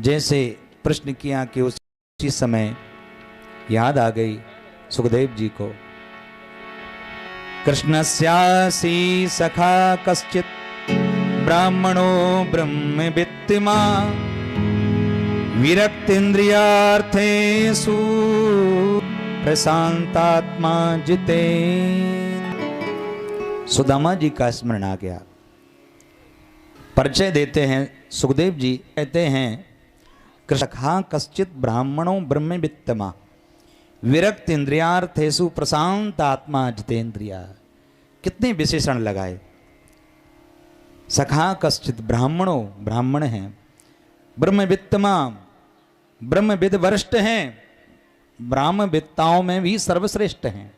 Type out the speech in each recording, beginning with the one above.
जैसे प्रश्न किया कि उसी समय याद आ गई सुखदेव जी को। कृष्णस्यासी सखा कश्चित ब्राह्मणो ब्रह्मवित्तिमा विरक्तेन्द्रियार्थेषु प्रशांतात्मा जितेन्द्र। सुदामा जी का स्मरण आ गया। परिचय देते हैं सुखदेव जी, कहते हैं कृषखा कश्चित ब्राह्मणों ब्रह्मवित्तमा विरक्त इंद्रियार्थेषु प्रशांत आत्मा जितेन्द्रिया। कितने विशेषण लगाए। सखा कश्चित ब्राह्मणों, ब्राह्मण हैं, ब्रह्मवित्तमा ब्रह्मविद वरिष्ठ हैं, ब्राह्मविद्ताओं में भी सर्वश्रेष्ठ हैं।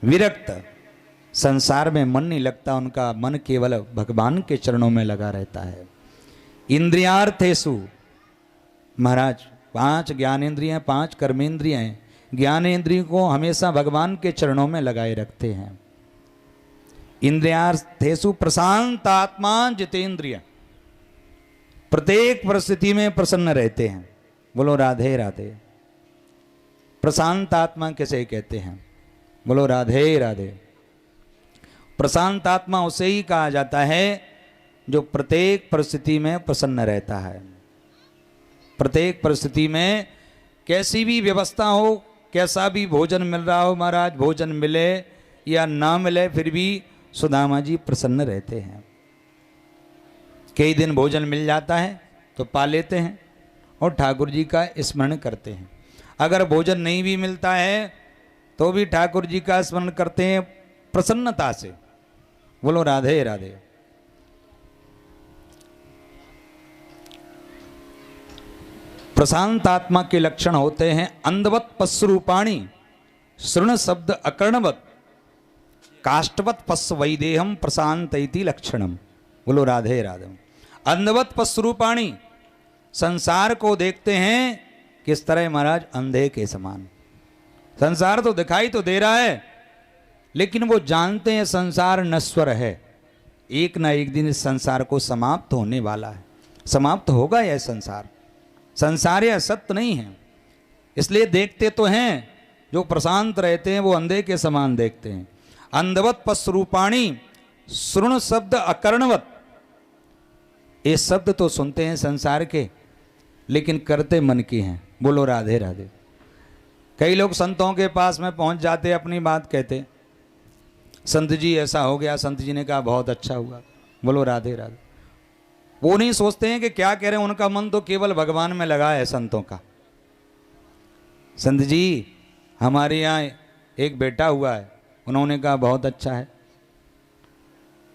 विरक्त, संसार में मन नहीं लगता उनका, मन केवल भगवान के चरणों में लगा रहता है। इंद्रियार्थेषु, महाराज 5 ज्ञानेन्द्रियां 5 कर्मेंद्रियां, ज्ञानेन्द्रियों को हमेशा भगवान के चरणों में लगाए रखते हैं। इंद्रियार्थेषु प्रशांत आत्मा जितेंद्रिय, प्रत्येक परिस्थिति में प्रसन्न रहते हैं। बोलो राधे राधे। प्रशांत आत्मा किसे कहते हैं? बोलो राधे राधे। प्रशांत आत्मा उसे ही कहा जाता है जो प्रत्येक परिस्थिति में प्रसन्न रहता है। प्रत्येक परिस्थिति में कैसी भी व्यवस्था हो, कैसा भी भोजन मिल रहा हो, महाराज भोजन मिले या ना मिले फिर भी सुदामा जी प्रसन्न रहते हैं। कई दिन भोजन मिल जाता है तो पा लेते हैं और ठाकुर जी का स्मरण करते हैं। अगर भोजन नहीं भी मिलता है तो भी ठाकुर जी का स्मरण करते हैं प्रसन्नता से। बोलो राधे राधे। प्रशांत आत्मा के लक्षण होते हैं अंधवत पश्रूपाणी, श्रृण शब्द अकर्णवत, काष्ठवत पश्च वैदेहम प्रशांत इति लक्षणम। बोलो राधे राधे। अंधवत पश्रूपाणी, संसार को देखते हैं किस तरह महाराज, अंधे के समान। संसार तो दिखाई तो दे रहा है लेकिन वो जानते हैं संसार नश्वर है, एक ना एक दिन इस संसार को समाप्त होने वाला है। समाप्त होगा यह संसार, संसार यह सत्य नहीं है। इसलिए देखते तो हैं, जो प्रशांत रहते हैं वो अंधे के समान देखते हैं। अंधवत पश्रूपाणी, श्रृण शब्द अकर्णवत, ये शब्द तो सुनते हैं संसार के लेकिन करते मन की हैं। बोलो राधे राधे। कई लोग संतों के पास में पहुंच जाते, अपनी बात कहते, संत जी ऐसा हो गया, संत जी ने कहा बहुत अच्छा हुआ। बोलो राधे राधे। वो नहीं सोचते हैं कि क्या कह रहे हैं, उनका मन तो केवल भगवान में लगा है संतों का। संत जी हमारे यहाँ एक बेटा हुआ है, उन्होंने कहा बहुत अच्छा है।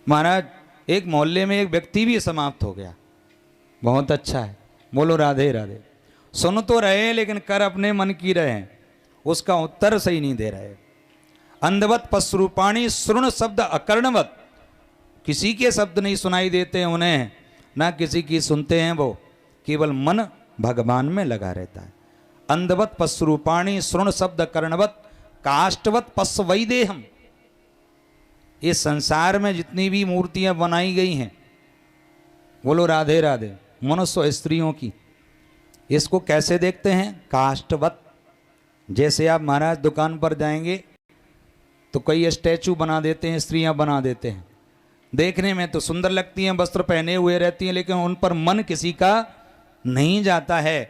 महाराज एक मोहल्ले में एक व्यक्ति भी समाप्त हो गया, बहुत अच्छा है। बोलो राधे राधे। सुन तो रहे लेकिन कर अपने मन की रहे, उसका उत्तर सही नहीं दे रहे। अंधवत पश्रूपाणी, श्रृण शब्द अकर्णवत, किसी के शब्द नहीं सुनाई देते हैं उन्हें, ना किसी की सुनते हैं, वो केवल मन भगवान में लगा रहता है। अंधवत पश्रूपाणी, श्रृण शब्द कर्णवत, काष्ठवत पश्च वैदेहम। इस संसार में जितनी भी मूर्तियां बनाई गई हैं, बोलो राधे राधे, मनुष्य स्त्रियों की, इसको कैसे देखते हैं? काष्ठवत। जैसे आप महाराज दुकान पर जाएंगे तो कई स्टैचू बना देते हैं, स्त्रियां बना देते हैं, देखने में तो सुंदर लगती हैं, वस्त्र पहने हुए रहती हैं, लेकिन उन पर मन किसी का नहीं जाता है।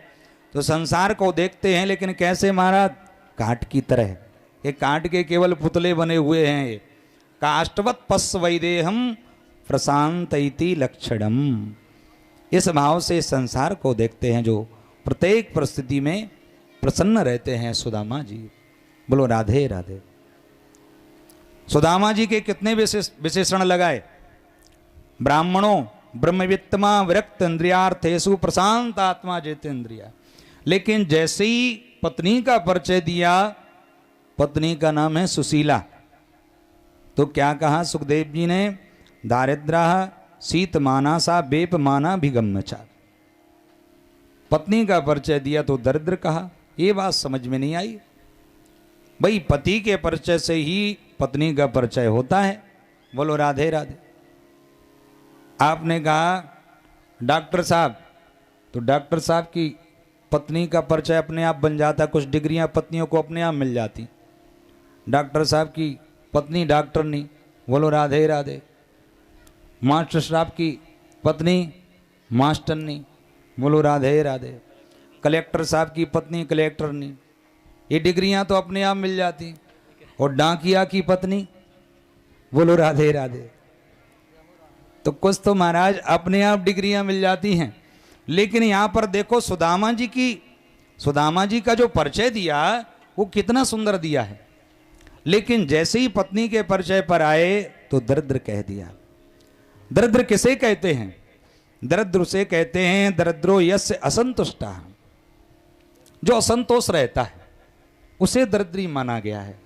तो संसार को देखते हैं लेकिन कैसे महाराज? काट की तरह। ये काट के केवल पुतले बने हुए हैं। ये काष्ठवत पश्च वैदेहम प्रशांत इति लक्षणम। इस भाव से संसार को देखते हैं जो प्रत्येक परिस्थिति में प्रसन्न रहते हैं सुदामा जी। बोलो राधे राधे। सुदामा जी के कितने विशेषण लगाए। ब्राह्मणों ब्रह्मवित्तमा विरक्त इंद्रियार्थेषु प्रशांत आत्मा जितेन्द्रिया। लेकिन जैसे ही पत्नी का परिचय दिया, पत्नी का नाम है सुशीला, तो क्या कहा सुखदेव जी ने? दारिद्रा शीतमाना सा बेपमाना भिगम्यचा। पत्नी का परिचय दिया तो दरिद्र कहा। ये बात समझ में नहीं आई। भाई पति के परिचय से ही पत्नी का परिचय होता है। बोलो राधे राधे। आपने कहा डॉक्टर साहब तो डॉक्टर साहब की पत्नी का परिचय अपने आप बन जाता, कुछ डिग्रियां पत्नियों को अपने आप मिल जाती। डॉक्टर साहब की पत्नी डॉक्टर नहीं, बोलो राधे राधे। मास्टर साहब की पत्नी मास्टर नहीं, बोलो राधे राधे। कलेक्टर साहब की पत्नी कलेक्टर नहीं, ये डिग्रियां तो अपने आप मिल जाती। और डाकिया की पत्नी, बोलो राधे राधे। तो कुछ तो महाराज अपने आप डिग्रियां मिल जाती हैं। लेकिन यहां पर देखो सुदामा जी का जो परिचय दिया वो कितना सुंदर दिया है। लेकिन जैसे ही पत्नी के परिचय पर आए तो दरिद्र कह दिया। दरिद्र किसे कहते हैं? दरिद्र उसे कहते हैं दरिद्रो यस्य असंतुष्टा, जो असंतोष रहता है उसे दरिद्री माना गया है।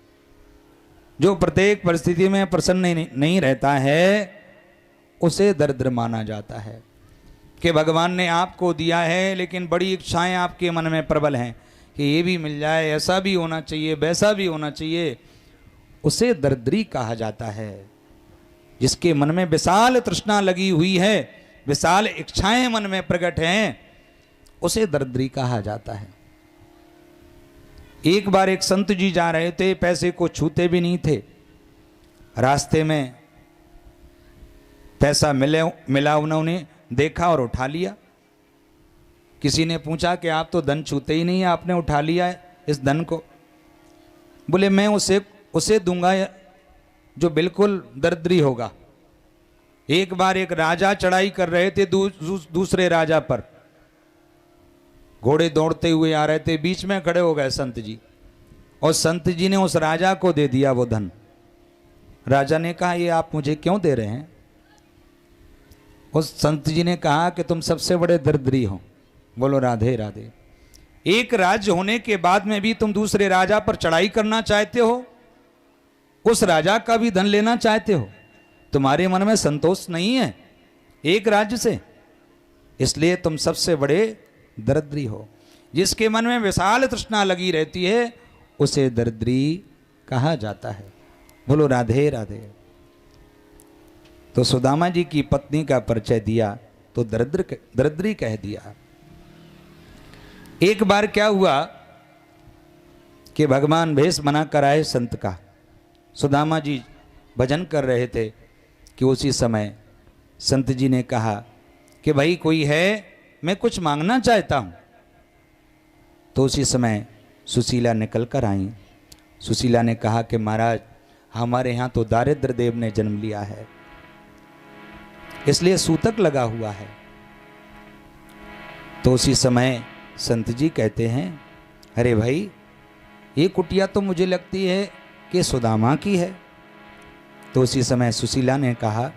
जो प्रत्येक परिस्थिति में प्रसन्न नहीं रहता है उसे दरिद्र माना जाता है। कि भगवान ने आपको दिया है लेकिन बड़ी इच्छाएं आपके मन में प्रबल हैं कि ये भी मिल जाए, ऐसा भी होना चाहिए, वैसा भी होना चाहिए, उसे दरिद्री कहा जाता है। जिसके मन में विशाल तृष्णा लगी हुई है, विशाल इच्छाएं मन में प्रकट हैं, उसे दरिद्री कहा जाता है। एक बार एक संत जी जा रहे थे, पैसे को छूते भी नहीं थे। रास्ते में पैसा मिला, उन्होंने देखा और उठा लिया। किसी ने पूछा कि आप तो धन छूते ही नहीं है, आपने उठा लिया है इस धन को। बोले मैं उसे दूंगा जो बिल्कुल दरिद्री होगा। एक बार एक राजा चढ़ाई कर रहे थे दूसरे राजा पर, घोड़े दौड़ते हुए आ रहे थे, बीच में खड़े हो गए संत जी, और संत जी ने उस राजा को दे दिया वो धन। राजा ने कहा ये आप मुझे क्यों दे रहे हैं? उस संत जी ने कहा कि तुम सबसे बड़े दरिद्री हो। बोलो राधे राधे। एक राज्य होने के बाद में भी तुम दूसरे राजा पर चढ़ाई करना चाहते हो, उस राजा का भी धन लेना चाहते हो, तुम्हारे मन में संतोष नहीं है एक राज्य से, इसलिए तुम सबसे बड़े दरिद्री हो। जिसके मन में विशाल तृष्णा लगी रहती है उसे दरिद्री कहा जाता है। बोलो राधे राधे। तो सुदामा जी की पत्नी का परिचय दिया तो दरिद्री कह दिया। एक बार क्या हुआ कि भगवान भेष बना कर आए संत का। सुदामा जी भजन कर रहे थे कि उसी समय संत जी ने कहा कि भाई कोई है, मैं कुछ मांगना चाहता हूं। तो उसी समय सुशीला निकल कर आई। सुशीला ने कहा कि महाराज हमारे यहाँ तो दारिद्र देव ने जन्म लिया है, इसलिए सूतक लगा हुआ है। तो उसी समय संत जी कहते हैं अरे भाई ये कुटिया तो मुझे लगती है कि सुदामा की है। तो उसी समय सुशीला ने कहा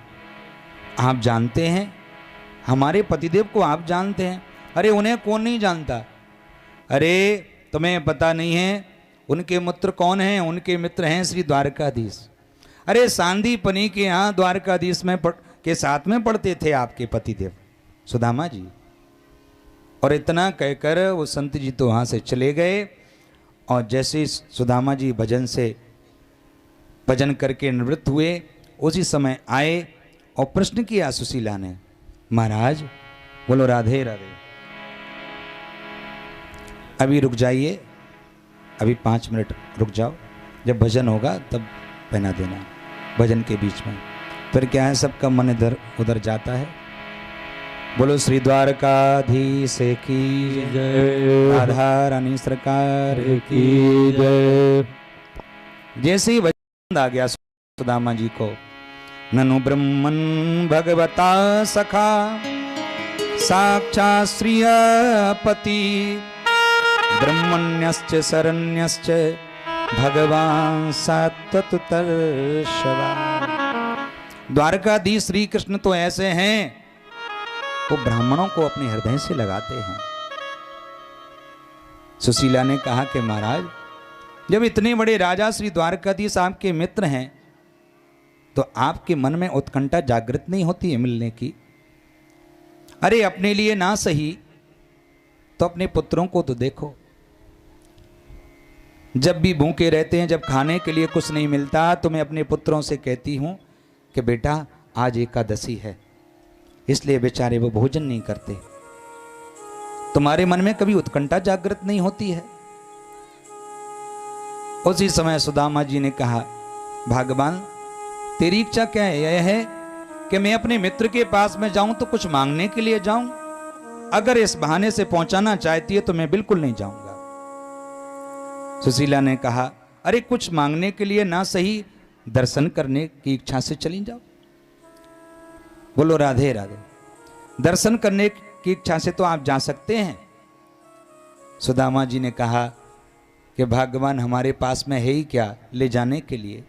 आप जानते हैं हमारे पतिदेव को, आप जानते हैं? अरे उन्हें कौन नहीं जानता। अरे तुम्हें पता नहीं है उनके मित्र कौन हैं? उनके मित्र हैं श्री द्वारकाधीश। अरे सांदीपनी के यहाँ द्वारकाधीश में के साथ में पढ़ते थे आपके पतिदेव सुदामा जी। और इतना कहकर वो संत जी तो वहाँ से चले गए। और जैसे सुदामा जी भजन करके निवृत्त हुए, उसी समय आए और प्रश्न किया सुशीला ने, महाराज बोलो राधे राधे। अभी रुक जाइए, अभी 5 मिनट रुक जाओ, जब भजन होगा तब पहना देना भजन के बीच में। फिर क्या है सबका मन इधर उधर जाता है। बोलो श्री द्वारकाधीश की जय, राधा रानी सरकार की जय। जैसे ही भजन आ गया सुदामा जी को, ननु ब्रह्मन भगवता सखा साक्षात् श्रियपति ब्रह्मण्यश्च शरण्यश्च भगवान सत्ततुतर्षवा। द्वारकाधीश श्री कृष्ण तो ऐसे हैं वो ब्राह्मणों को अपने हृदय से लगाते हैं। सुशीला ने कहा कि महाराज जब इतने बड़े राजा श्री द्वारकाधीश आपके मित्र हैं तो आपके मन में उत्कंठा जागृत नहीं होती है मिलने की? अरे अपने लिए ना सही तो अपने पुत्रों को तो देखो, जब भी भूखे रहते हैं, जब खाने के लिए कुछ नहीं मिलता तो मैं अपने पुत्रों से कहती हूं कि बेटा आज एकादशी है, इसलिए बेचारे वो भोजन नहीं करते। तुम्हारे मन में कभी उत्कंठा जागृत नहीं होती है? उसी समय सुदामा जी ने कहा, भगवान तेरी इच्छा क्या है? यह है कि मैं अपने मित्र के पास में जाऊं तो कुछ मांगने के लिए जाऊं? अगर इस बहाने से पहुंचाना चाहती है तो मैं बिल्कुल नहीं जाऊंगा। सुशीला ने कहा, अरे कुछ मांगने के लिए ना सही, दर्शन करने की इच्छा से चली जाओ। बोलो राधे राधे। दर्शन करने की इच्छा से तो आप जा सकते हैं। सुदामा जी ने कहा कि भगवान हमारे पास में है ही क्या ले जाने के लिए,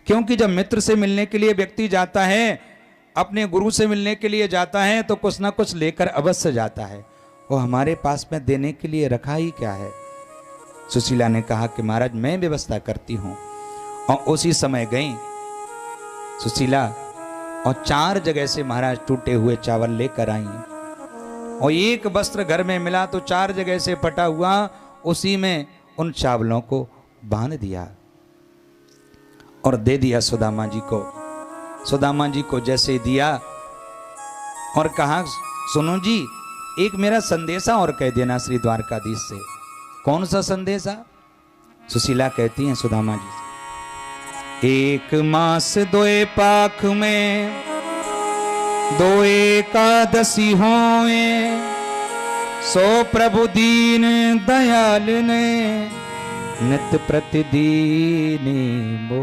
क्योंकि जब मित्र से मिलने के लिए व्यक्ति जाता है, अपने गुरु से मिलने के लिए जाता है, तो कुछ ना कुछ लेकर अवश्य जाता है। वो हमारे पास में देने के लिए रखा ही क्या है? सुशीला ने कहा कि महाराज मैं व्यवस्था करती हूं। और उसी समय गई सुशीला और 4 जगह से महाराज टूटे हुए चावल लेकर आई, और एक वस्त्र घर में मिला तो 4 जगह से फटा हुआ, उसी में उन चावलों को बांध दिया और दे दिया सुदामा जी को। सुदामा जी को जैसे दिया और कहा, सुनो जी, एक मेरा संदेशा और कह देना श्री द्वारकाधीश से। कौन सा संदेशा? सुशीला कहती हैं सुदामा जी से, 1 मास 2 पाख में 2 एकादशी होए, सो प्रभु दीन दयाल ने नित्य प्रतिदीन बो।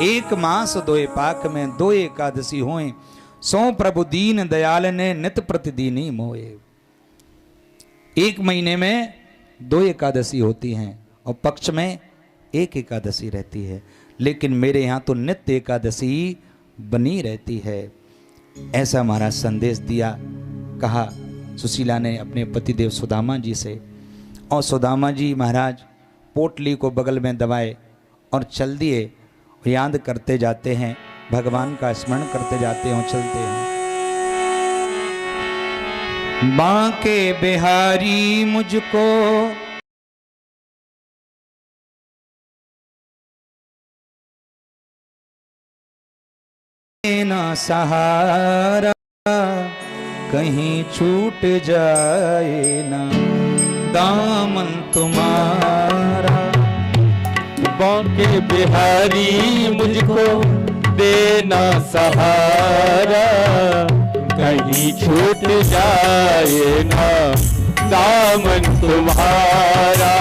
1 मास 2 पाक में 2 एकादशी होए, सो प्रभु दीन दयाल ने नित्य प्रतिदीन मोए। 1 महीने में 2 एकादशी होती हैं और पक्ष में 1 एकादशी रहती है, लेकिन मेरे यहाँ तो नित्य एकादशी बनी रहती है। ऐसा महाराज संदेश दिया, कहा सुशीला ने अपने पतिदेव सुदामा जी से। और सुदामा जी महाराज पोटली को बगल में दबाए और चल दिए, याद करते जाते हैं, भगवान का स्मरण करते जाते हैं और चलते हैं। बांके बिहारी मुझको ना सहारा, कहीं छूट जाए ना दामन तुम्हारा। बांके बिहारी मुझको देना सहारा, कहीं छूट जाए ना दामन तुम्हारा।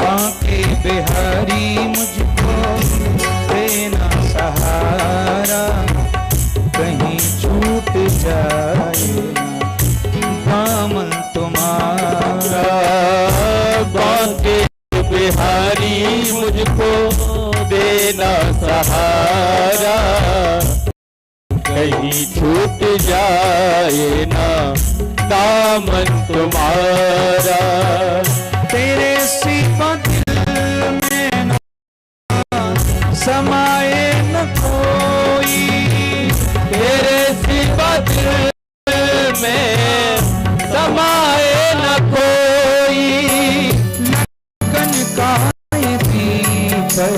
बांके बिहारी मुझको देना सहारा, कहीं छूट जाए ना दामन तुम्हारा। बांके बिहारी मुझको देना सहारा, कहीं छूट जाए ना दामन तुम्हारा। तेरे सिवा दिल में न समाए न कोई, तेरे सिवा दिल में समाए न कोई। लगन का दीपक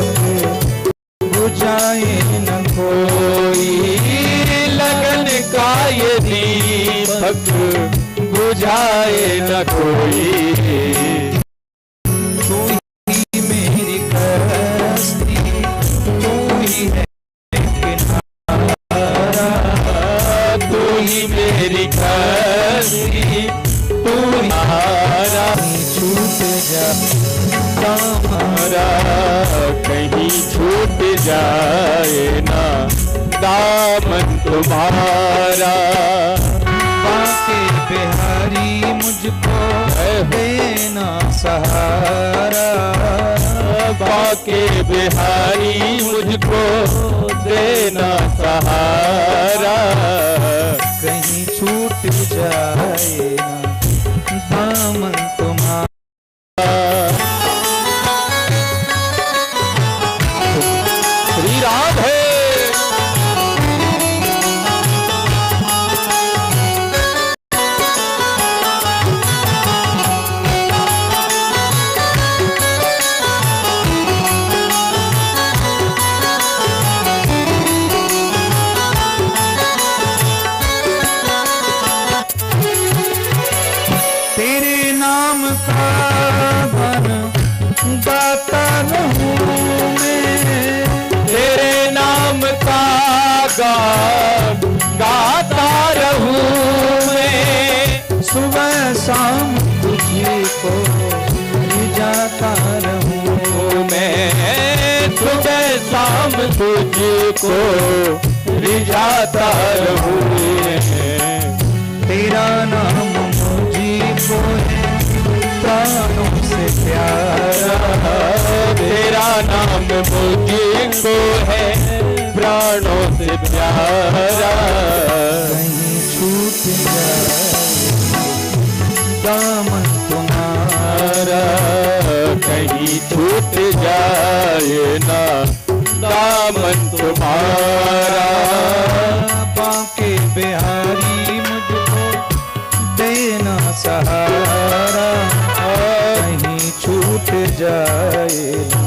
बुझाए न कोई, लगन का ये दीपक बुझाए न कोई। तू ही मेरी कश्ती, तू ही है किनारा, तू ही मेरी कश्ती, तू हमारा। छूट जा हमारा, कहीं छूट जाए ना दामन तुम्हारा। बांके बिहारी मुझको देना सहारा, बांके बिहारी मुझको देना सहारा, कहीं छूट जाए ना दामन तुम्हारा। श्री राधे। का धन गाता रहूं मैं, तेरे नाम का गान गाता रहूं मैं, सुबह शाम तुझे को जाता रहूं मैं, सुबह शाम तुझको रिझाता रहूं मैं। तेरा नाम मुझको है प्राणों से प्यारा, तेरा नाम मुझको है प्राणों से प्यारा, कहीं छूट जाए दामन तुम्हारा, कहीं छूट जाए ना दामन तुम्हारा। बांके बिहारी मुझको देना सहारा, कहीं छूट जाए ना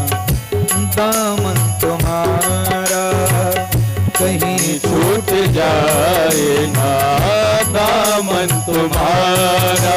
दामन तुम्हारा, कहीं छूट जाए ना दामन तुम्हारा।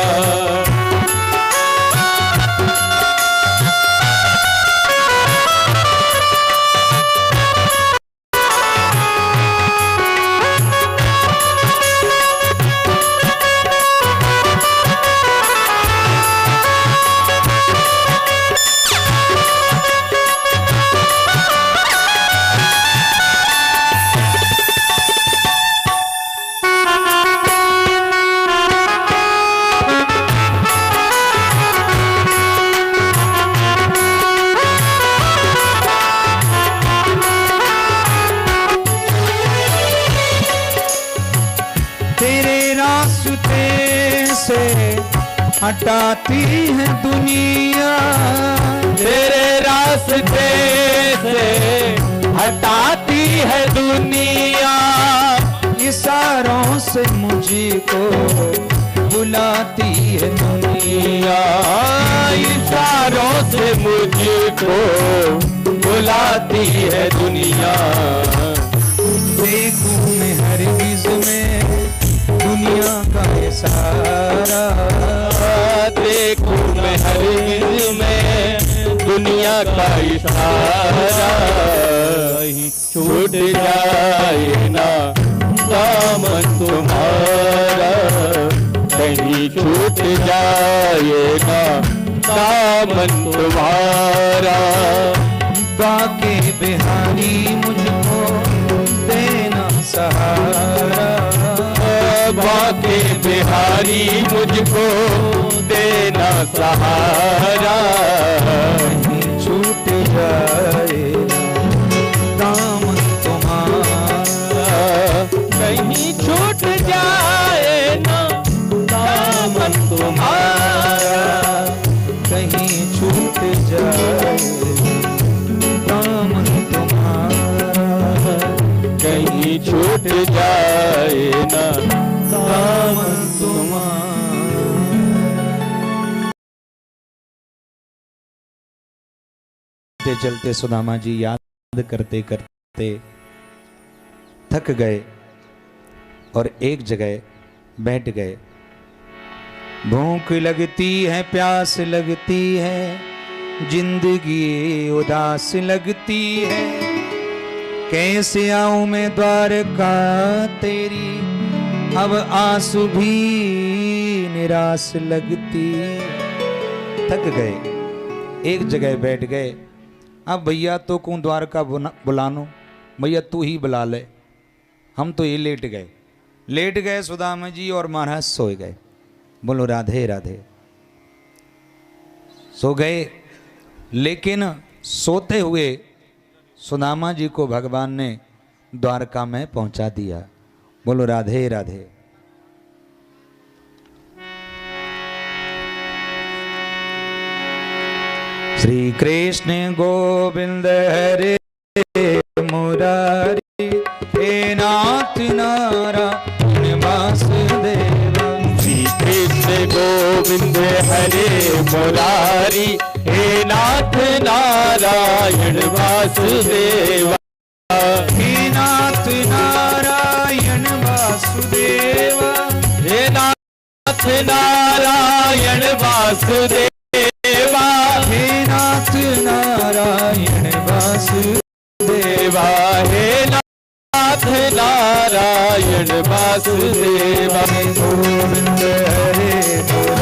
हटाती है दुनिया, तेरे रास्ते से हटाती है दुनिया, इशारों से मुझको बुलाती है दुनिया, इशारों से मुझको बुलाती है दुनिया। देखूं मैं हरगिज़ में दुनिया का इशारा, देखूं मैं हरगिज़ में दुनिया का इशारा, छूट जाए ना दामन तुम्हारा, कहीं छूट जाए ना दामन तुम्हारा। बाके बिहारी मुझको देना सहारा, बाके बिहारी मुझको देना सहारा, कहीं छूट जाए दामन तुम्हारा, कहीं छूट जाए ना दामन तुम्हारा, कहीं छूट जाए दामन तुम्हारा, कहीं छूट जाए ना दामन तुम्हारा। चलते चलते सुदामा जी याद करते करते थक गए और एक जगह बैठ गए। भूख लगती है, प्यास लगती है, जिंदगी उदास लगती है, कैसे आऊं मैं द्वारका तेरी, अब आंसू भी निराश लगती। थक गए, एक जगह बैठ गए। अब भैया तो को द्वारका बुलानो, भैया तू ही बुला ले, हम तो ये लेट गए सुदामा जी और महाराज सोए गए। बोलो राधे राधे। सो गए, लेकिन सोते हुए सुदामा जी को भगवान ने द्वारका में पहुंचा दिया। बोलो राधे राधे। श्री कृष्ण गोविंद हरे मुरारी, हे नाथ नारायण वासुदेव। श्री कृष्ण गोविंद हरे मुरारी, हे नाथ नारायण वासुदेवा, हे नाथ नारायण वासुदेव, हे नाथ नाथ नारायण वासुदेवा, हे नाथ नारायण वासुदेवा, हे नाथ नारायण वासुदेवा। गोविंद हरे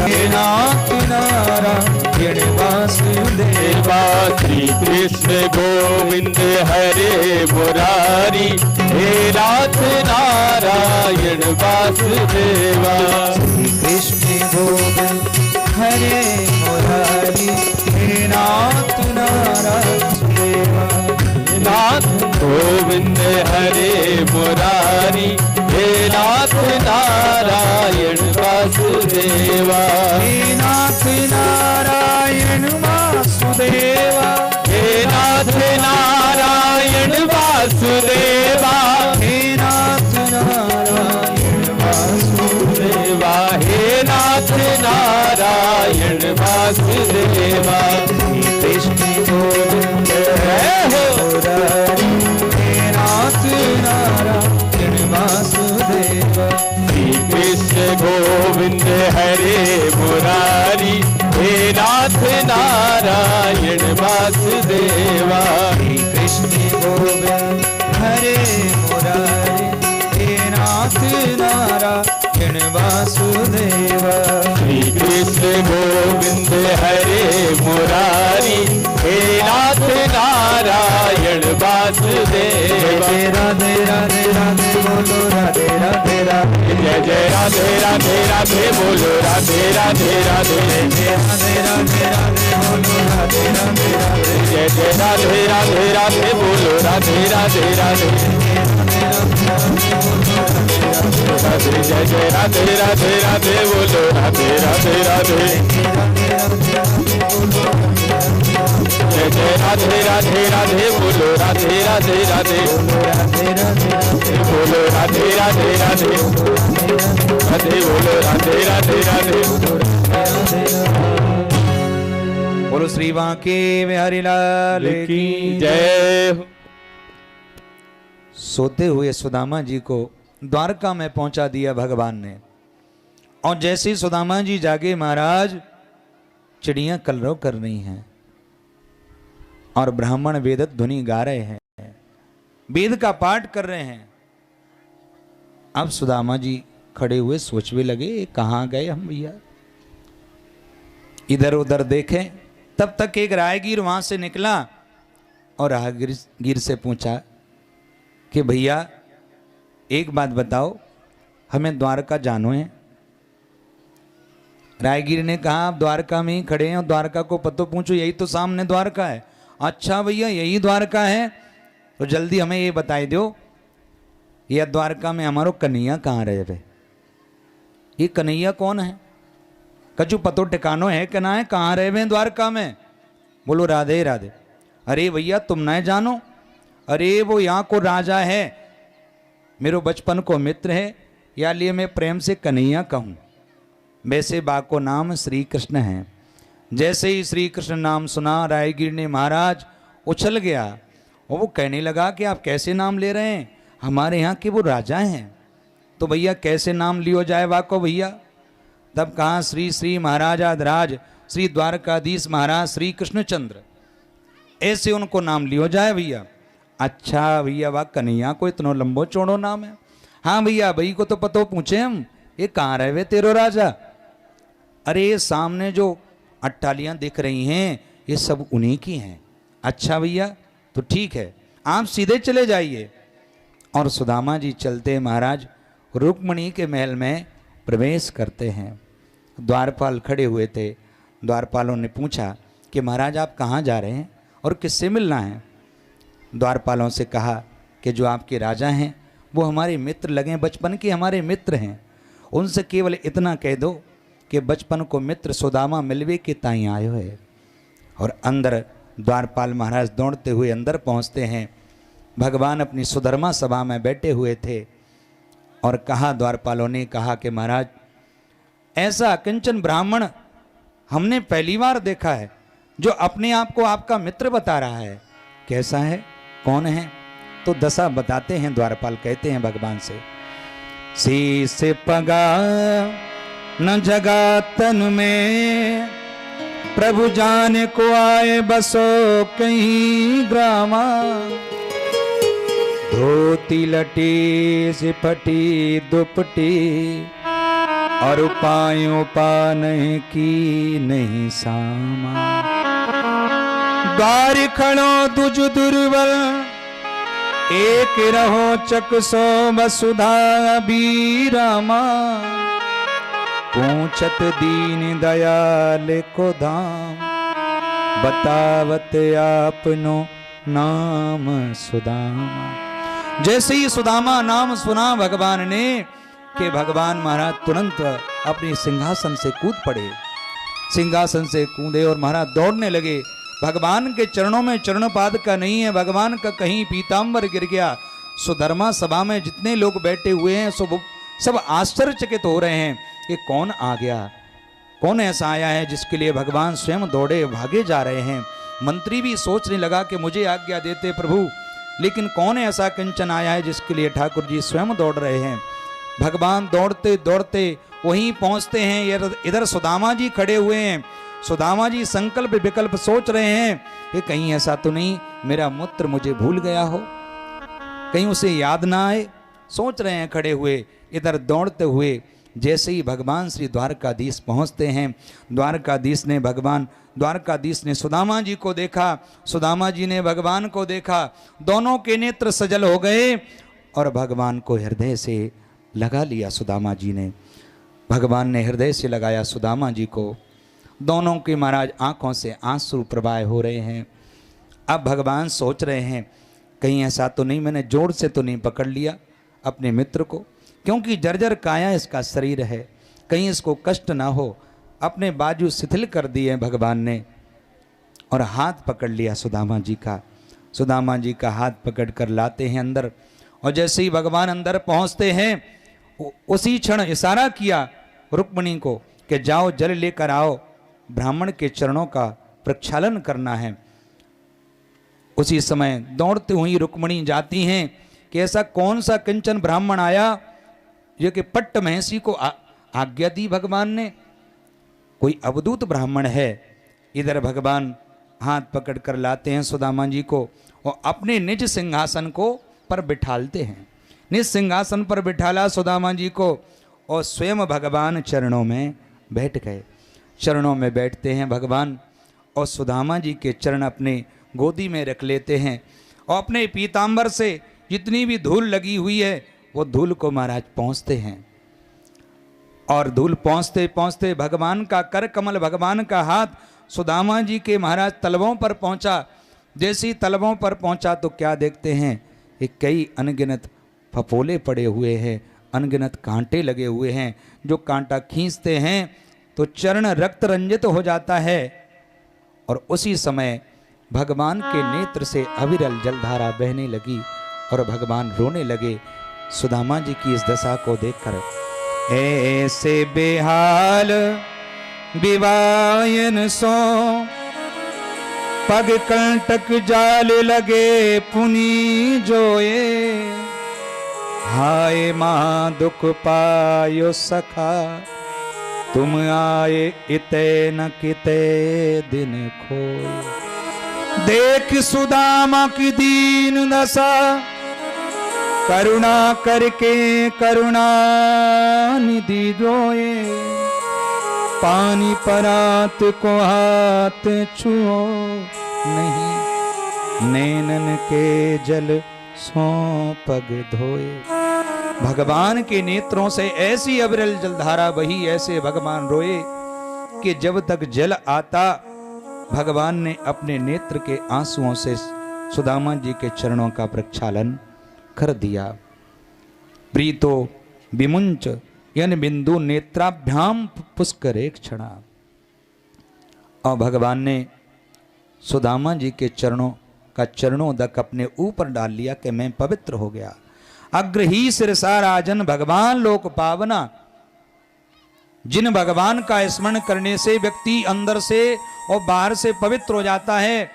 हे नाथ नारायण वासुदेवा, श्री कृष्ण गोविंद हरे मुरारी, हे नाथ नारायण वासुदेवा। श्री कृष्ण गोविंद हरे मुरारी, हे नाथ नारायण वासुदेवा, नाथ गोविंद हरे मुरारी, हे नाथ नारायण वासुदेवा। हे नाथ नारायण वासुदेवा, हे नाथ नारायण वासुदेवा, हे नाथ नारायण वासुदेवा, हे नाथ नारायण वासुदेवा। श्री कृष्ण गोविंद हरे मुरारी, हे नाथ नारायण वासुदेवा, श्री कृष्ण गोविंद हरे मुरारी, हे नाथ नारायण वासुदेवा। श्री कृष्ण गोविंद हरे मुरारी, हे नाथ नारायण वासुदेवा, श्री कृष्ण गोविंद हरे मुरारी, हे नाथ नारायण वासुदेवा। राधे राधे राधे बोलो राधे राधे राधे, जय जय राधे राधे राधे बोलो राधे राधे राधे, जय राधे राधे राधे बोलो राधे राधे राधे, जय जय राधे राधे राधे बोलो राधे राधे राधे, जय जय राधे राधे राधे बोलो राधे राधे राधे, जय जय राधे राधे राधे बोलो राधे राधे राधे, बोलो राधे राधे राधे, राधे बोलो राधे राधे राधे। बोलो श्री बांके बिहारी लाल की जय। सोते हुए सुदामा जी को द्वारका में पहुंचा दिया भगवान ने, और जैसे ही सुदामा जी जागे महाराज, चिड़ियां कलरव कर रही हैं और ब्राह्मण वेद ध्वनि गा रहे हैं, वेद का पाठ कर रहे हैं। अब सुदामा जी खड़े हुए सोचने लगे, कहाँ गए हम भैया। इधर उधर देखें, तब तक एक राहगीर वहां से निकला और राहगीर से पूछा कि भैया एक बात बताओ, हमें द्वारका जानो है। राहगीर ने कहा आप द्वारका में ही खड़े हैं और द्वारका को पतो पूछो, यही तो सामने द्वारका है। अच्छा भैया यही द्वारका है, तो जल्दी हमें ये बताई दो, यह द्वारका में हमारो कन्हैया कहाँ रहे वे। ये कन्हैया कौन है? कछु पतो ठिकानो है कि ना है, कहाँ रहे वे द्वारका में? बोलो राधे राधे। अरे भैया तुम ना जानो, अरे वो यहाँ को राजा है, मेरो बचपन को मित्र है, या लिए मैं प्रेम से कन्हैया कहूँ। वैसे बा को नाम श्री कृष्ण है। जैसे ही श्री कृष्ण नाम सुना, रायगीर ने महाराज उछल गया और वो कहने लगा कि आप कैसे नाम ले रहे हैं, हमारे यहाँ के वो राजा हैं, तो भैया कैसे नाम लियो जाए बा को भैया। तब कहा श्री श्री महाराजाधिराज श्री द्वारकाधीश महाराज श्री कृष्णचंद्र, ऐसे उनको नाम लियो जाए भैया। अच्छा भैया वाह कन्हैया को इतना लंबो चौड़ो नाम है। हाँ भैया भाई को तो पतो पूछे हम, ये कहाँ रहे वे तेरो राजा? अरे ये सामने जो अट्टालियाँ दिख रही हैं ये सब उन्हीं की हैं। अच्छा भैया तो ठीक है, आप सीधे चले जाइए। और सुदामा जी चलते महाराज रुक्मणी के महल में प्रवेश करते हैं। द्वारपाल खड़े हुए थे। द्वारपालों ने पूछा कि महाराज आप कहाँ जा रहे हैं और किससे मिलना है? द्वारपालों से कहा कि जो आपके राजा हैं वो हमारे मित्र लगे, बचपन के हमारे मित्र हैं, उनसे केवल इतना कह दो कि बचपन को मित्र सुदामा मिलवे के ताई आयो है। और अंदर द्वारपाल महाराज दौड़ते हुए अंदर पहुंचते हैं। भगवान अपनी सुधर्मा सभा में बैठे हुए थे और कहा, द्वारपालों ने कहा कि महाराज ऐसा किंचन ब्राह्मण हमने पहली बार देखा है जो अपने आप को आपका मित्र बता रहा है। कैसा है, कौन है? तो दशा बताते हैं। द्वारपाल कहते हैं भगवान से, शीश पगा न जगा तन में, प्रभु जाने को आए बसो कहीं ग्रामा। धोती लटी सिपटी दुपटी, और उपायों पा नहीं की नहीं सामा। द्वार खड़ो दुज दुर्बल, एक रहो चकसो वसुधा अबीरामा। पूछत दीन दयाल को धाम, बतावत आपनो नाम सुदामा। जैसे ही सुदामा नाम सुना भगवान ने कि भगवान महाराज तुरंत अपने सिंहासन से कूद पड़े। सिंहासन से कूदे और महाराज दौड़ने लगे। भगवान के चरणों में चरणपाद का नहीं है, भगवान का कहीं पीतांबर गिर गया। सुधर्मा सभा में जितने लोग बैठे हुए हैं सब आश्चर्यचकित हो रहे हैं कि कौन आ गया, कौन ऐसा आया है जिसके लिए भगवान स्वयं दौड़े भागे जा रहे हैं। मंत्री भी सोचने लगा कि मुझे आज्ञा देते प्रभु, लेकिन कौन ऐसा कंचन आया है जिसके लिए ठाकुर जी स्वयं दौड़ रहे हैं। भगवान दौड़ते दौड़ते वहीं पहुंचते हैं। इधर सुदामा जी खड़े हुए हैं। सुदामा जी संकल्प विकल्प सोच रहे हैं कि कहीं ऐसा तो नहीं मेरा मूत्र मुझे भूल गया हो, कहीं उसे याद ना आए। सोच रहे हैं खड़े हुए। इधर दौड़ते हुए जैसे ही भगवान श्री द्वारकाधीश पहुंचते हैं, द्वारकाधीश ने सुदामा जी को देखा, सुदामा जी ने भगवान को देखा। दोनों के नेत्र सजल हो गए और भगवान को हृदय से लगा लिया। सुदामा जी ने, भगवान ने हृदय से लगाया सुदामा जी को। दोनों के महाराज आंखों से आंसू प्रवाह हो रहे हैं। अब भगवान सोच रहे हैं कहीं ऐसा तो नहीं मैंने जोर से तो नहीं पकड़ लिया अपने मित्र को, क्योंकि जर्जर काया इसका शरीर है, कहीं इसको कष्ट ना हो। अपने बाजू शिथिल कर दिए भगवान ने और हाथ पकड़ लिया सुदामा जी का। सुदामा जी का हाथ पकड़ कर लाते हैं अंदर, और जैसे ही भगवान अंदर पहुंचते हैं उसी क्षण इशारा किया रुक्मिणी को कि जाओ जल लेकर आओ, ब्राह्मण के चरणों का प्रक्षालन करना है। उसी समय दौड़ते हुई रुक्मिणी जाती हैं कि ऐसा कौन सा कंचन ब्राह्मण आया जो कि पट्ट महसी को आज्ञा दी भगवान ने, कोई अवधूत ब्राह्मण है। इधर भगवान हाथ पकड़ कर लाते हैं सुदामा जी को और अपने निज सिंहासन को पर बिठालते हैं। निज सिंहासन पर बिठाला सुदामा जी को और स्वयं भगवान चरणों में बैठ गए। चरणों में बैठते हैं भगवान और सुदामा जी के चरण अपने गोदी में रख लेते हैं और अपने पीतांबर से जितनी भी धूल लगी हुई है वो धूल को महाराज पहुँचते हैं। और धूल पहुँचते पहुँचते भगवान का कर कमल, भगवान का हाथ सुदामा जी के महाराज तलवों पर पहुँचा। जैसी तलवों पर पहुँचा तो क्या देखते हैं कि कई अनगिनत फफोले पड़े हुए हैं, अनगिनत कांटे लगे हुए हैं। जो कांटा खींचते हैं तो चरण रक्त रंजित हो जाता है और उसी समय भगवान के नेत्र से अविरल जलधारा बहने लगी और भगवान रोने लगे सुदामा जी की इस दशा को देखकर। ऐसे बेहाल विवायन सो पग कंटक जाल लगे पुनी जोए, हाय मां दुख पायो सखा तुम आए इते न किते दिन खोए। देख सुदामा की दीन दशा करुणा करके करुणा निधि रोए, पानी परात को हाथ छुओ नहीं, नैनन के जल सो पग धोए। भगवान के नेत्रों से ऐसी अविरल जलधारा बही, ऐसे भगवान रोए कि जब तक जल आता भगवान ने अपने नेत्र के आंसुओं से सुदामा जी के चरणों का प्रक्षालन कर दिया। प्रीतो विमुंच यानी बिंदु नेत्राभ्याम पुष्करे क्षणा। और भगवान ने सुदामा जी के चरणों तक अपने ऊपर डाल लिया कि मैं पवित्र हो गया। अग्र ही सिरसा राजन भगवान लोक पावना। जिन भगवान का स्मरण करने से व्यक्ति अंदर से और बाहर से पवित्र हो जाता है,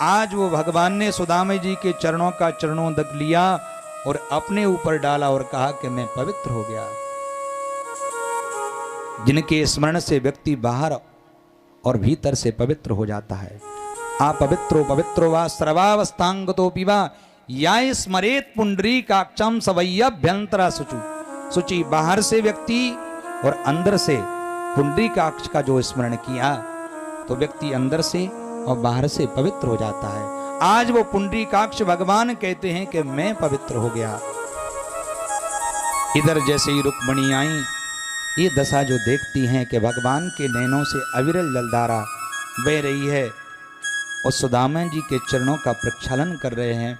आज वो भगवान ने सुदामा जी के चरणों तक लिया और अपने ऊपर डाला और कहा कि मैं पवित्र हो गया। जिनके स्मरण से व्यक्ति बाहर और भीतर से पवित्र हो जाता है। अपवित्रो पवित्रो वा सर्वावस्थांगतो पिवा या स्मरेत पुंडरीकाक्षम सवैयाभ्यंतरा शुचि। शुचि बाहर से व्यक्ति और अंदर से पुंडरीकाक्ष का जो स्मरण किया तो व्यक्ति अंदर से और बाहर से पवित्र हो जाता है। आज वो पुंडरीकाक्ष भगवान कहते हैं कि मैं पवित्र हो गया। इधर जैसे ही रुक्मिणी आई, ये दशा जो देखती हैं कि भगवान के नैनों से अविरल जलधारा बह रही है और सुदामा जी के चरणों का प्रक्षालन कर रहे हैं,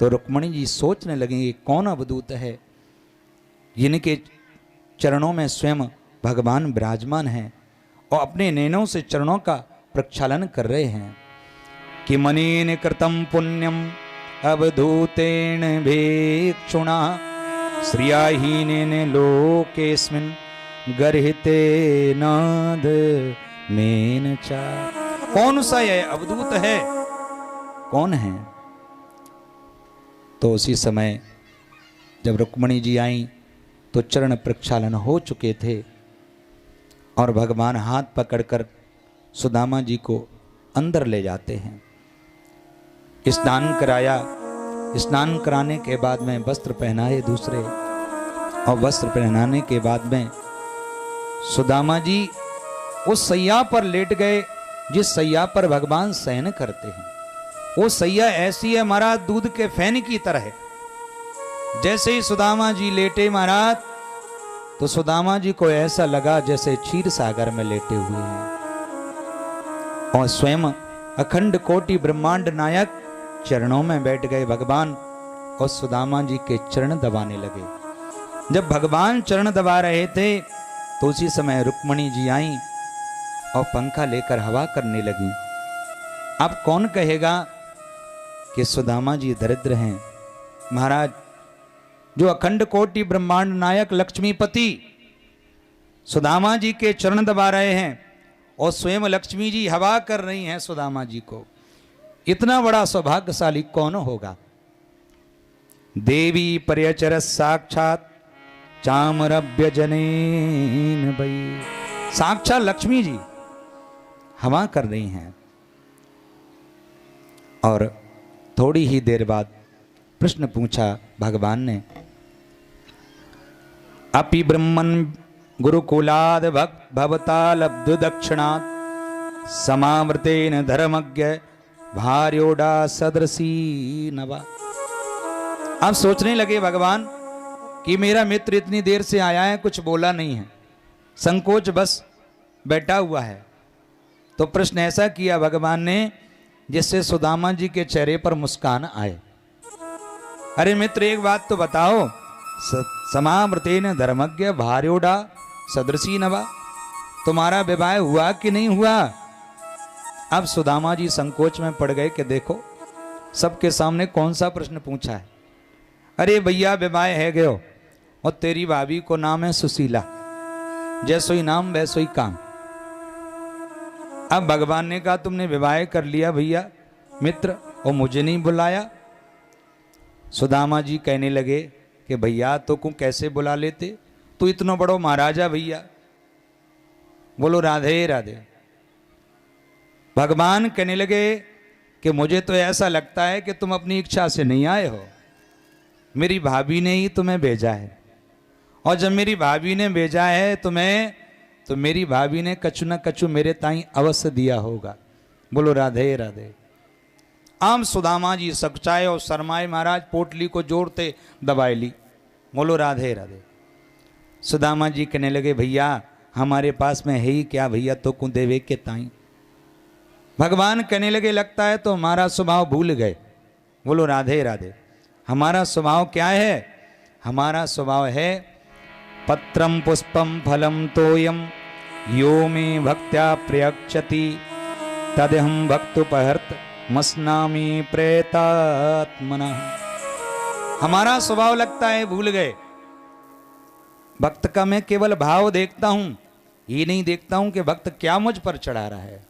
तो रुक्मिणी जी सोचने लगेंगे कौन अवधूत है जिनके चरणों में स्वयं भगवान विराजमान हैं और अपने नैनों से चरणों का प्रक्षालन कर रहे हैं। कि मनेन कृतम पुण्यम अवधूतेन भेक्षुणा श्रियाहीनेन लोकेस्मिन् गर्हिते नाद मेन चा। कौन सा यह अवधूत है, कौन है? तो उसी समय जब रुक्मिणी जी आई तो चरण प्रक्षालन हो चुके थे और भगवान हाथ पकड़कर सुदामा जी को अंदर ले जाते हैं। स्नान कराया, स्नान कराने के बाद में वस्त्र पहनाए दूसरे, और वस्त्र पहनाने के बाद में सुदामा जी उस सैया पर लेट गए जिस सैया पर भगवान शयन करते हैं। वो सैया ऐसी है महाराज दूध के फैन की तरह है। जैसे ही सुदामा जी लेटे महाराज तो सुदामा जी को ऐसा लगा जैसे क्षीर सागर में लेटे हुए हैं और स्वयं अखंड कोटि ब्रह्मांड नायक चरणों में बैठ गए भगवान और सुदामा जी के चरण दबाने लगे। जब भगवान चरण दबा रहे थे तो उसी समय रुक्मिणी जी आई और पंखा लेकर हवा करने लगी। अब कौन कहेगा कि सुदामा जी दरिद्र हैं? महाराज जो अखंड कोटि ब्रह्मांड नायक लक्ष्मीपति सुदामा जी के चरण दबा रहे हैं और स्वयं लक्ष्मी जी हवा कर रही हैं सुदामा जी को, इतना बड़ा सौभाग्यशाली कौन होगा? देवी पर्यचर साक्षात चामरभ्य जनेन भई। साक्षात लक्ष्मी जी हवा कर रही हैं। और थोड़ी ही देर बाद प्रश्न पूछा भगवान ने, अपि ब्रह्मन् गुरुकुलाद भवता लब्ध दक्षिणात् समावृतेन धर्मज्ञ भार्योडा सदृशी नवा। अब सोचने लगे भगवान कि मेरा मित्र इतनी देर से आया है, कुछ बोला नहीं है, संकोच बस बैठा हुआ है। तो प्रश्न ऐसा किया भगवान ने जिससे सुदामा जी के चेहरे पर मुस्कान आए। अरे मित्र एक बात तो बताओ, समामृतेन धर्मज्ञ भार्योडा सदृशी नवा, तुम्हारा विवाह हुआ कि नहीं हुआ? अब सुदामा जी संकोच में पड़ गए कि देखो सबके सामने कौन सा प्रश्न पूछा है। अरे भैया विवाह है गयो और तेरी भाभी को नाम है सुशीला, जैसो ही नाम वैसो ही काम। अब भगवान ने कहा तुमने विवाह कर लिया भैया मित्र और मुझे नहीं बुलाया। सुदामा जी कहने लगे कि भैया तो को कैसे बुला लेते, तू इतना बड़ो महाराजा भैया। बोलो राधे राधे। भगवान कहने लगे कि मुझे तो ऐसा लगता है कि तुम अपनी इच्छा से नहीं आए हो, मेरी भाभी ने ही तुम्हें भेजा है। और जब मेरी भाभी ने भेजा है तुम्हें, तो मेरी भाभी ने कछु न कछु मेरे ताई अवश्य दिया होगा। बोलो राधे राधे। आम सुदामा जी सकचाए और शर्माए महाराज पोटली को जोड़ते दबाए ली। बोलो राधे राधे। सुदामा जी कहने लगे भैया हमारे पास में है ही क्या भैया, तो कु देवे के ताई। भगवान कहने लगे लगता है तो हमारा स्वभाव भूल गए। बोलो राधे राधे। हमारा स्वभाव क्या है? हमारा स्वभाव है पत्रम पुष्पम फलम तोयम यो मे भक्त्या प्रयक्षति तदहम भक्तुपहर्त मस्नामी प्रेतात्मना। हमारा स्वभाव लगता है भूल गए। भक्त का मैं केवल भाव देखता हूं, ये नहीं देखता हूं कि भक्त क्या मुझ पर चढ़ा रहा है।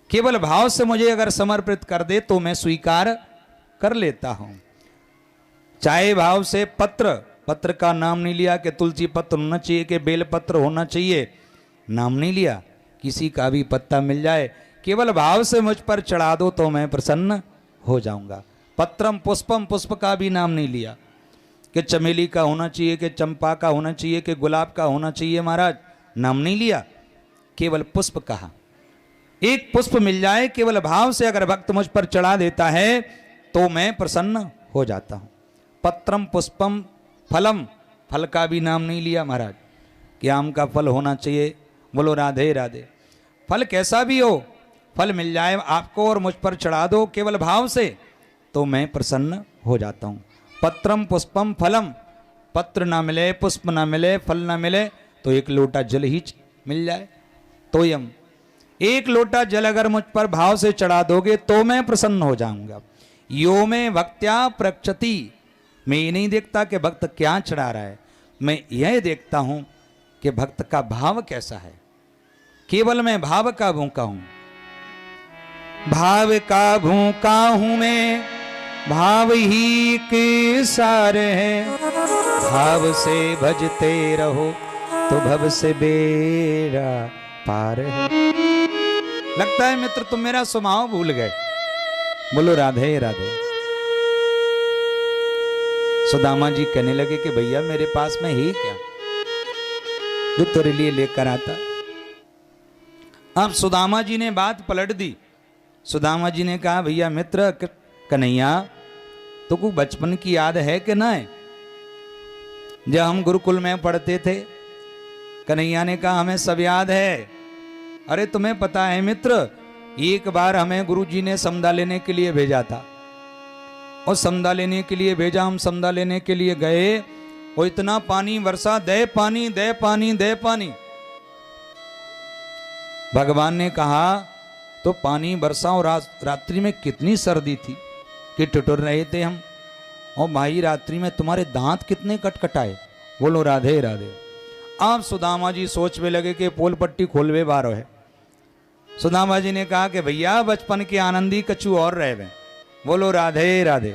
केवल भाव से मुझे अगर समर्पित कर दे तो मैं स्वीकार कर लेता हूं। चाहे भाव से पत्र का नाम नहीं लिया कि तुलसी पत्र होना चाहिए कि बेल पत्र होना चाहिए, नाम नहीं लिया, किसी का भी पत्ता मिल जाए केवल भाव से मुझ पर चढ़ा दो तो मैं प्रसन्न हो जाऊंगा। पत्रम पुष्पम, पुष्प का भी नाम नहीं लिया कि चमेली का होना चाहिए, कि चंपा का होना चाहिए, कि गुलाब का होना चाहिए, महाराज नाम नहीं लिया, केवल पुष्प कहा। एक पुष्प मिल जाए केवल भाव से अगर भक्त मुझ पर चढ़ा देता है तो मैं प्रसन्न हो जाता हूं। पत्रम पुष्पम फलम, फल का भी नाम नहीं लिया महाराज कि आम का फल होना चाहिए। बोलो राधे राधे। फल कैसा भी हो, फल मिल जाए आपको और मुझ पर चढ़ा दो केवल भाव से तो मैं प्रसन्न हो जाता हूं। पत्रम पुष्पम फलम, पत्र ना मिले, पुष्प ना मिले, फल ना मिले तो एक लोटा जल ही मिल जाए तो यम, एक लोटा जल अगर मुझ पर भाव से चढ़ा दोगे तो मैं प्रसन्न हो जाऊंगा। यो में भक्त्या प्रक्षति, मैं ये नहीं देखता कि भक्त क्या चढ़ा रहा है, मैं यह देखता हूं कि भक्त का भाव कैसा है। केवल मैं भाव का भूखा हूं, भाव का भूखा हूं मैं, भाव ही के सारे हैं, भाव से भजते रहो तो भव से बेड़ा पार है। लगता है मित्र तुम मेरा स्वभाव भूल गए। बोलो राधे राधे। सुदामा जी कहने लगे कि भैया मेरे पास में ही क्या जो तेरे लिए लेकर आता। अब सुदामा जी ने बात पलट दी। सुदामा जी ने कहा भैया मित्र कन्हैया तो को बचपन की याद है कि ना है, जब हम गुरुकुल में पढ़ते थे। कन्हैया ने कहा हमें सब याद है। अरे तुम्हें पता है मित्र, एक बार हमें गुरुजी ने समदा लेने के लिए भेजा था और समदा लेने के लिए भेजा, हम समदा लेने के लिए गए और इतना पानी वर्षा, दे पानी दे पानी दे पानी। भगवान ने कहा तो पानी बरसा और रात्रि में कितनी सर्दी थी कि टुटुर रहे थे हम, और भाई रात्रि में तुम्हारे दांत कितने कटकटाए। बोलो राधे राधे। आप सुदामा जी सोच में लगे कि पोल पट्टी खोलवे बारो है। सुदामा जी ने कहा कि भैया बचपन के आनंदी कछु और रह गए। बोलो राधे राधे।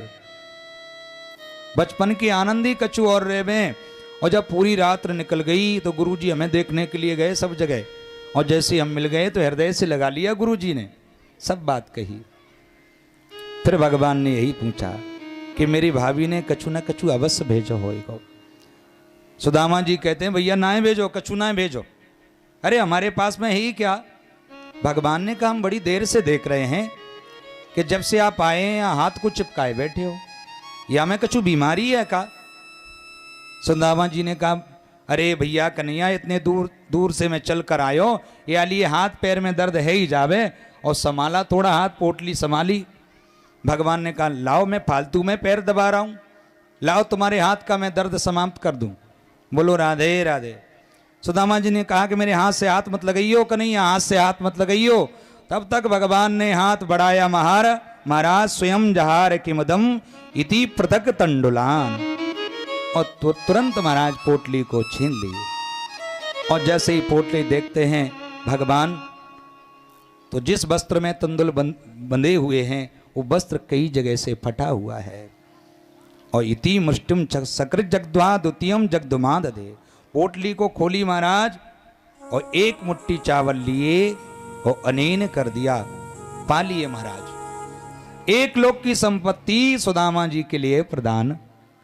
बचपन के आनंदी कछु और रह गए। और जब पूरी रात्र निकल गई तो गुरुजी हमें देखने के लिए गए सब जगह, और जैसे हम मिल गए तो हृदय से लगा लिया गुरुजी ने, सब बात कही। फिर भगवान ने यही पूछा कि मेरी भाभी ने कछु ना कछु अवश्य भेजो होएगा। सुदामा जी कहते हैं भैया ना भेजो, कछु ना भेजो। अरे हमारे पास में ही क्या। भगवान ने कहा हम बड़ी देर से देख रहे हैं कि जब से आप आए हैं हाथ को चिपकाए बैठे हो, या मैं कछु बीमारी है का। सुदामा जी ने कहा अरे भैया कन्हैया इतने दूर दूर से मैं चल कर आयो, या लिए हाथ पैर में दर्द है ही जावे, और संभाला थोड़ा हाथ, पोटली संभाली। भगवान ने कहा लाओ मैं फालतू में पैर दबा रहा हूं, लाओ तुम्हारे हाथ का मैं दर्द समाप्त कर दूं। बोलो राधे राधे। सुदामा जी ने कहा कि मेरे हाथ से हाथ मत लगाइयो कन्हैया, हाथ से हाथ मत लगाइयो। तब तक भगवान ने हाथ बढ़ाया महाराज स्वयं जहार किमदम इति पृथक तंडुलान, और तुरंत महाराज पोटली को छीन ली। और जैसे ही पोटली देखते हैं भगवान, तो जिस वस्त्र में तंदुल बंधे हुए हैं वो वस्त्र कई जगह से फटा हुआ है। और इति मुष्टिम सकृत जगद्वा द्वितीयम जगदुमा दधे। पोटली को खोली महाराज और एक मुट्ठी चावल लिए और अनेन कर दिया। पा लिए महाराज, एक लोक की संपत्ति सुदामा जी के लिए प्रदान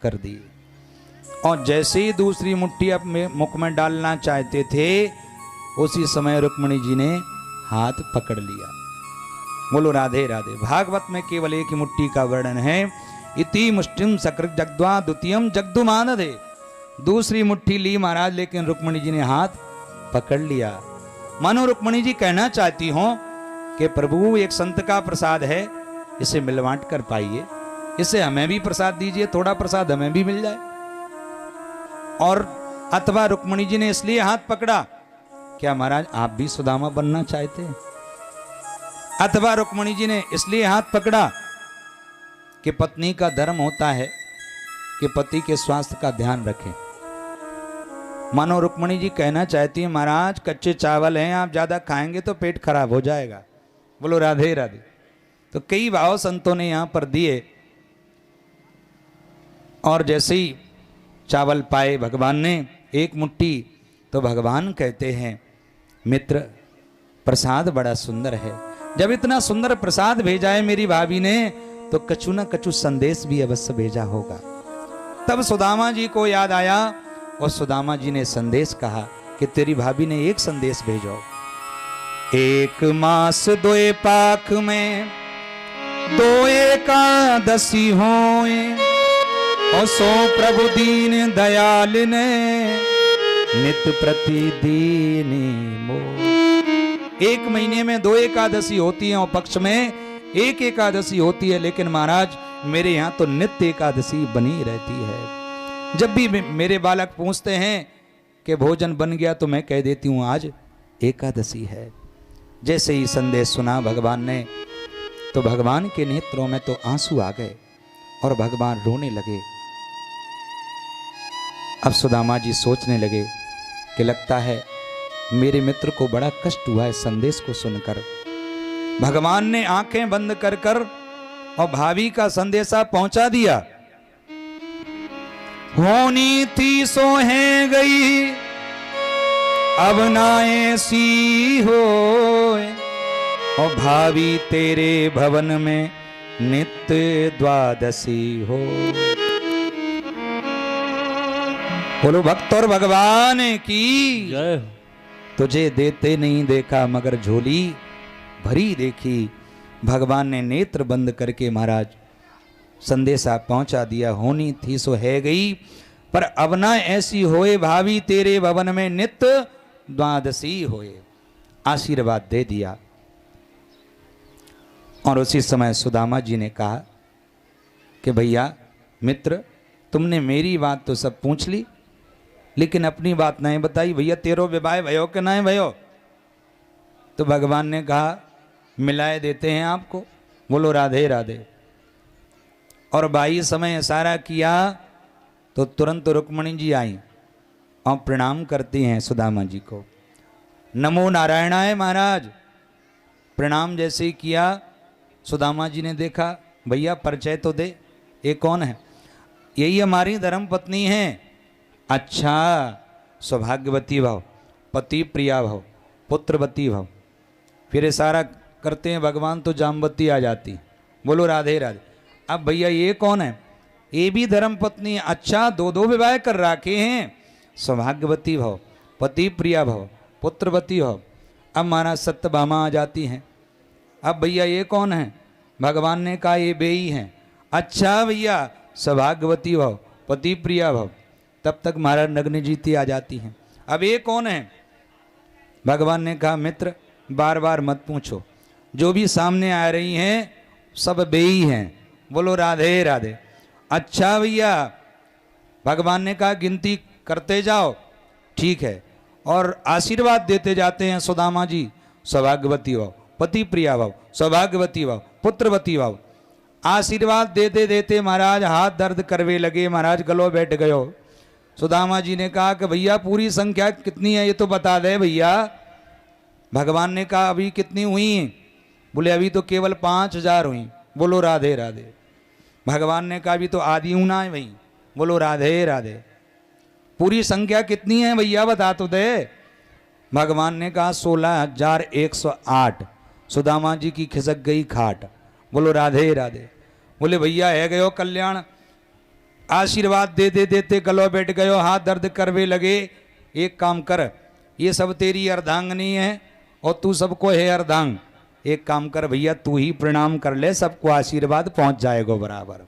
कर दी। और जैसे ही दूसरी मुट्ठी अपने मुख में डालना चाहते थे उसी समय रुक्मिणी जी ने हाथ पकड़ लिया। बोलो राधे राधे। भागवत में केवल एक ही मुट्ठी का वर्णन है, इति मुष्टिम सकृत जगद्वा द्वितीयम जगदुमानधे। दूसरी मुट्ठी ली महाराज, लेकिन रुक्मिणी जी ने हाथ पकड़ लिया। मानो रुक्मिणी जी कहना चाहती हो कि प्रभु एक संत का प्रसाद है, इसे मिलवांट कर पाइए, इसे हमें भी प्रसाद दीजिए, थोड़ा प्रसाद हमें भी मिल जाए। और अथवा रुक्मिणी जी ने इसलिए हाथ पकड़ा, क्या महाराज आप भी सुदामा बनना चाहते हैं? अथवा रुक्मिणी जी ने इसलिए हाथ पकड़ा कि पत्नी का धर्म होता है कि पति के स्वास्थ्य का ध्यान रखें। मानो रुक्मिणी जी कहना चाहती है महाराज कच्चे चावल हैं, आप ज्यादा खाएंगे तो पेट खराब हो जाएगा। बोलो राधे राधे। तो कई भाव संतों ने यहां पर दिए, और जैसे ही चावल पाए भगवान ने एक मुट्ठी, तो भगवान कहते हैं मित्र प्रसाद बड़ा सुंदर है, जब इतना सुंदर प्रसाद भेजा है मेरी भाभी ने तो कछु न कछु संदेश भी अवश्य भेजा होगा। तब सुदामा जी को याद आया और सुदामा जी ने संदेश कहा कि तेरी भाभी ने एक संदेश भेजो। एक मास दोए पाख में दो एकादशी होए और सो प्रभु दीन दयाल ने नित प्रतिदिन मो। एक महीने में दो एकादशी होती है और पक्ष में एक एकादशी होती है, लेकिन महाराज मेरे यहाँ तो नित्य एकादशी बनी रहती है। जब भी मेरे बालक पूछते हैं कि भोजन बन गया तो मैं कह देती हूँ आज एकादशी है। जैसे ही संदेश सुना भगवान ने तो भगवान के नेत्रों में तो आंसू आ गए और भगवान रोने लगे। अब सुदामा जी सोचने लगे कि लगता है मेरे मित्र को बड़ा कष्ट हुआ है संदेश को सुनकर। भगवान ने आंखें बंद कर कर और भाभी का संदेशा पहुंचा दिया। होनी थी सो है गई अब ना ऐसी हो और भाभी तेरे भवन में नित्य द्वादशी हो। बोलो भक्त और भगवान की जय। तुझे देते नहीं देखा मगर झोली भरी देखी। भगवान ने नेत्र बंद करके महाराज संदेशा पहुंचा दिया। होनी थी सो है गई पर अब ना ऐसी होए भाभी तेरे भवन में नित्य द्वादशी होए। आशीर्वाद दे दिया। और उसी समय सुदामा जी ने कहा कि भैया मित्र तुमने मेरी बात तो सब पूछ ली लेकिन अपनी बात नहीं बताई। भैया तेरो विवाह भयो कि नहीं भयो? तो भगवान ने कहा मिलाए देते हैं आपको। बोलो राधे राधे। और बाई समय इशारा किया तो तुरंत रुक्मणी जी आई और प्रणाम करती हैं सुदामा जी को। नमो नारायणाय महाराज। प्रणाम जैसे ही किया सुदामा जी ने देखा भैया परिचय तो दे, ये कौन है? यही हमारी धर्म पत्नी है। अच्छा सौभाग्यवती भव, पति प्रिया भव, पुत्रवती भव। फिर इशारा करते हैं भगवान तो जामवती आ जाती। बोलो राधे राधे। अब भैया ये कौन है? ये भी धर्म पत्नी। अच्छा दो दो विवाह कर रखे हैं। सौभाग्यवती भव, पति प्रिया भव, पुत्रवती भव। अब महाराज सत्यभामा आ जाती हैं। अब भैया ये कौन है? भगवान ने कहा ये बेई हैं। अच्छा भैया सौभाग्यवती भव, पति प्रिया भव। तब तक महाराज नग्न जीती आ जाती हैं। अब ये कौन है? भगवान ने कहा मित्र बार बार मत पूछो, जो भी सामने आ रही हैं सब बेई हैं। बोलो राधे राधे। अच्छा भैया भगवान ने कहा गिनती करते जाओ। ठीक है। और आशीर्वाद देते जाते हैं सुदामा जी। सौभाग्यवती भव, पति प्रिया भव, सौभाग्यवती भव, पुत्रवती भव। आशीर्वाद देते देते महाराज हाथ दर्द करवे लगे। महाराज गलो बैठ गयो। सुदामा जी ने कहा कि भैया पूरी संख्या कितनी है ये तो बता दे भैया। भगवान ने कहा अभी कितनी हुई? बोले अभी तो केवल 5000 हुई। बोलो राधे राधे। भगवान ने कहा अभी तो आधी होना है भाई। बोलो राधे राधे। पूरी संख्या कितनी है भैया बता तो दे। भगवान ने कहा 16108। सुदामा जी की खिसक गई खाट। बोलो राधे राधे। बोले भैया है गयो कल्याण। आशीर्वाद दे दे देते गलो बैठ गयो, हाथ दर्द करवे लगे। एक काम कर, ये सब तेरी अर्धांगनी है और तू सबको है अर्धांग। एक काम कर भैया तू ही प्रणाम कर ले, सबको आशीर्वाद पहुंच जाएगा बराबर।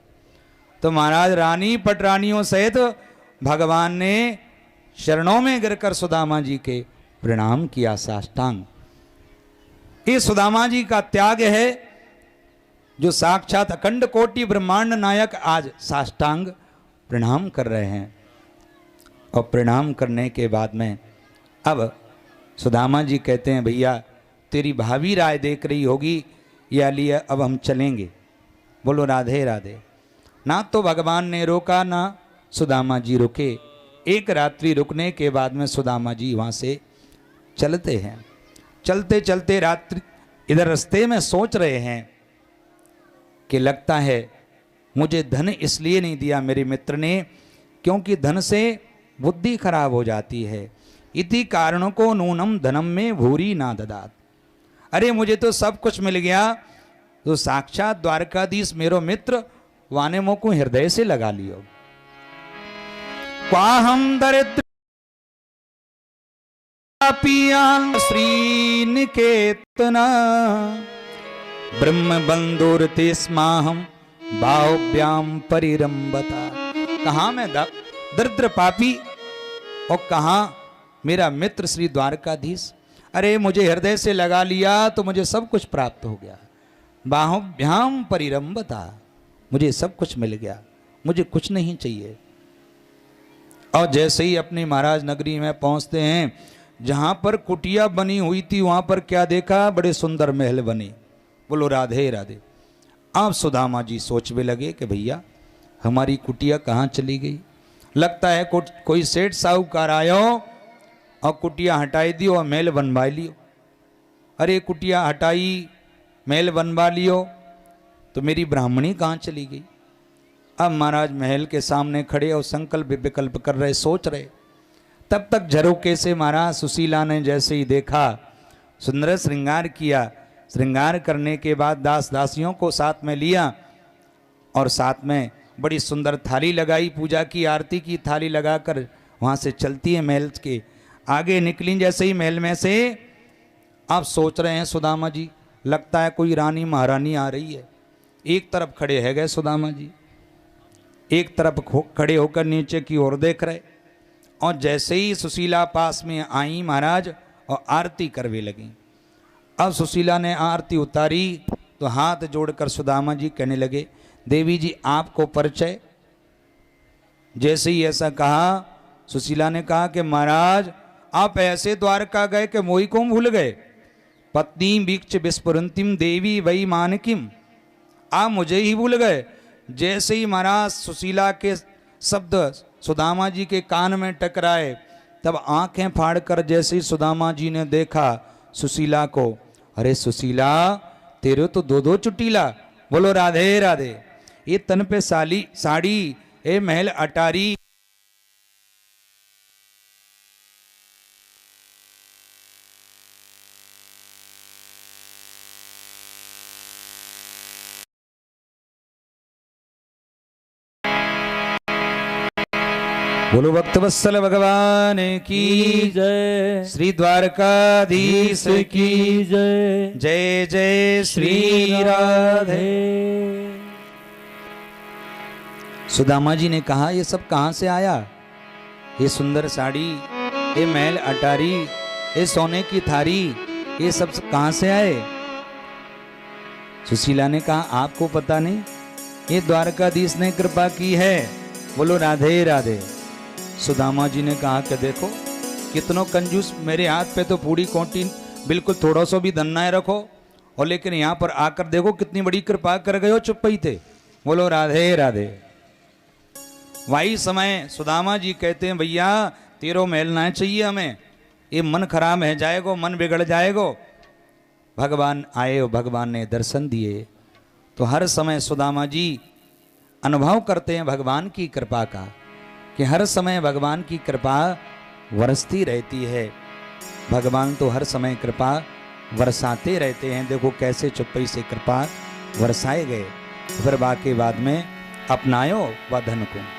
तो महाराज रानी पटरानियों सहित भगवान ने शरणों में गिरकर सुदामा जी के प्रणाम किया साष्टांग। ये सुदामा जी का त्याग है जो साक्षात अखंड कोटि ब्रह्मांड नायक आज साष्टांग प्रणाम कर रहे हैं। और प्रणाम करने के बाद में अब सुदामा जी कहते हैं भैया तेरी भाभी राय देख रही होगी या लिए अब हम चलेंगे। बोलो राधे राधे। ना तो भगवान ने रोका ना सुदामा जी रुके। एक रात्रि रुकने के बाद में सुदामा जी वहाँ से चलते हैं। चलते चलते रात्रि इधर रास्ते में सोच रहे हैं कि लगता है मुझे धन इसलिए नहीं दिया मेरे मित्र ने क्योंकि धन से बुद्धि खराब हो जाती है। इति कारणों को नूनम धनम में भूरी ना ददात। अरे मुझे तो सब कुछ मिल गया, तो साक्षात द्वारकाधीश मेरो मित्र वाने मो को हृदय से लगा लियो। क्वाहम दरिद्र श्रीनिकेतना ब्रह्म बंधुरते स्माहम बाहुभ्याम परिरंबता। कहाँ मैं दरिद्र पापी और कहाँ मेरा मित्र श्री द्वारकाधीश। अरे मुझे हृदय से लगा लिया तो मुझे सब कुछ प्राप्त हो गया। बाहुभ्याम परिरंबता, मुझे सब कुछ मिल गया, मुझे कुछ नहीं चाहिए। और जैसे ही अपनी महाराज नगरी में पहुंचते हैं, जहां पर कुटिया बनी हुई थी वहां पर क्या देखा, बड़े सुंदर महल बने। बोलो राधे राधे। आप सुदामा जी सोचने लगे कि भैया हमारी कुटिया कहाँ चली गई। लगता है कोई सेठ साहूकार आयो और कुटिया हटाई दी और महल बनवा लियो। अरे कुटिया हटाई, महल बनवा लियो, तो मेरी ब्राह्मणी कहाँ चली गई। अब महाराज महल के सामने खड़े और संकल्प विकल्प कर रहे, सोच रहे। तब तक झरोके से महाराज सुशीला ने जैसे ही देखा, सुंदर श्रृंगार किया। श्रृंगार करने के बाद दास दासियों को साथ में लिया और साथ में बड़ी सुंदर थाली लगाई, पूजा की आरती की थाली लगाकर वहाँ से चलती है महल के आगे निकली। जैसे ही महल में से आप सोच रहे हैं सुदामा जी, लगता है कोई रानी महारानी आ रही है। एक तरफ खड़े है गए सुदामा जी, एक तरफ खड़े होकर नीचे की ओर देख रहे। और जैसे ही सुशीला पास में आई महाराज और आरती करवे लगी। अब सुशीला ने आरती उतारी तो हाथ जोड़कर सुदामा जी कहने लगे, देवी जी आपको परिचय। जैसे ही ऐसा कहा, सुशीला ने कहा कि महाराज आप ऐसे द्वारका गए कि मोही को भूल गए। पत्नी वीक्ष विस्फुरंतिम देवी वही मानकिम, आप मुझे ही भूल गए। जैसे ही महाराज सुशीला के शब्द सुदामा जी के कान में टकराए, तब आंखें फाड़कर जैसे ही सुदामा जी ने देखा सुशीला को, अरे सुशीला तेरे तो दो दो चुटीला। बोलो राधे राधे। ये तन पे साड़ी, ए महल अटारी। बोलो भक्तवत्सल भगवान की जय, श्री द्वारकाधीश की जय। जय जय श्री राधे। सुदामा जी ने कहा ये सब कहाँ से आया, ये सुंदर साड़ी, ये महल अटारी, ये सोने की थारी, ये सब कहाँ से आए। सुशीला ने कहा आपको पता नहीं, ये द्वारकाधीश ने कृपा की है। बोलो राधे राधे। सुदामा जी ने कहा कि देखो कितनो कंजूस, मेरे हाथ पे तो पूरी कोटी बिल्कुल थोड़ा सा भी धन ना रखो, और लेकिन यहाँ पर आकर देखो कितनी बड़ी कृपा कर गए हो, चुप ही थे। बोलो राधे राधे। वही समय सुदामा जी कहते हैं भैया तेरो महल ना चाहिए हमें, ये मन खराब है जाएगो, मन बिगड़ जाएगो। भगवान आए और भगवान ने दर्शन दिए। तो हर समय सुदामा जी अनुभव करते हैं भगवान की कृपा का, कि हर समय भगवान की कृपा बरसती रहती है। भगवान तो हर समय कृपा बरसाते रहते हैं। देखो कैसे चुप्पी से कृपा बरसाए गए, फिर बाकी बाद में अपनायो वह धन को।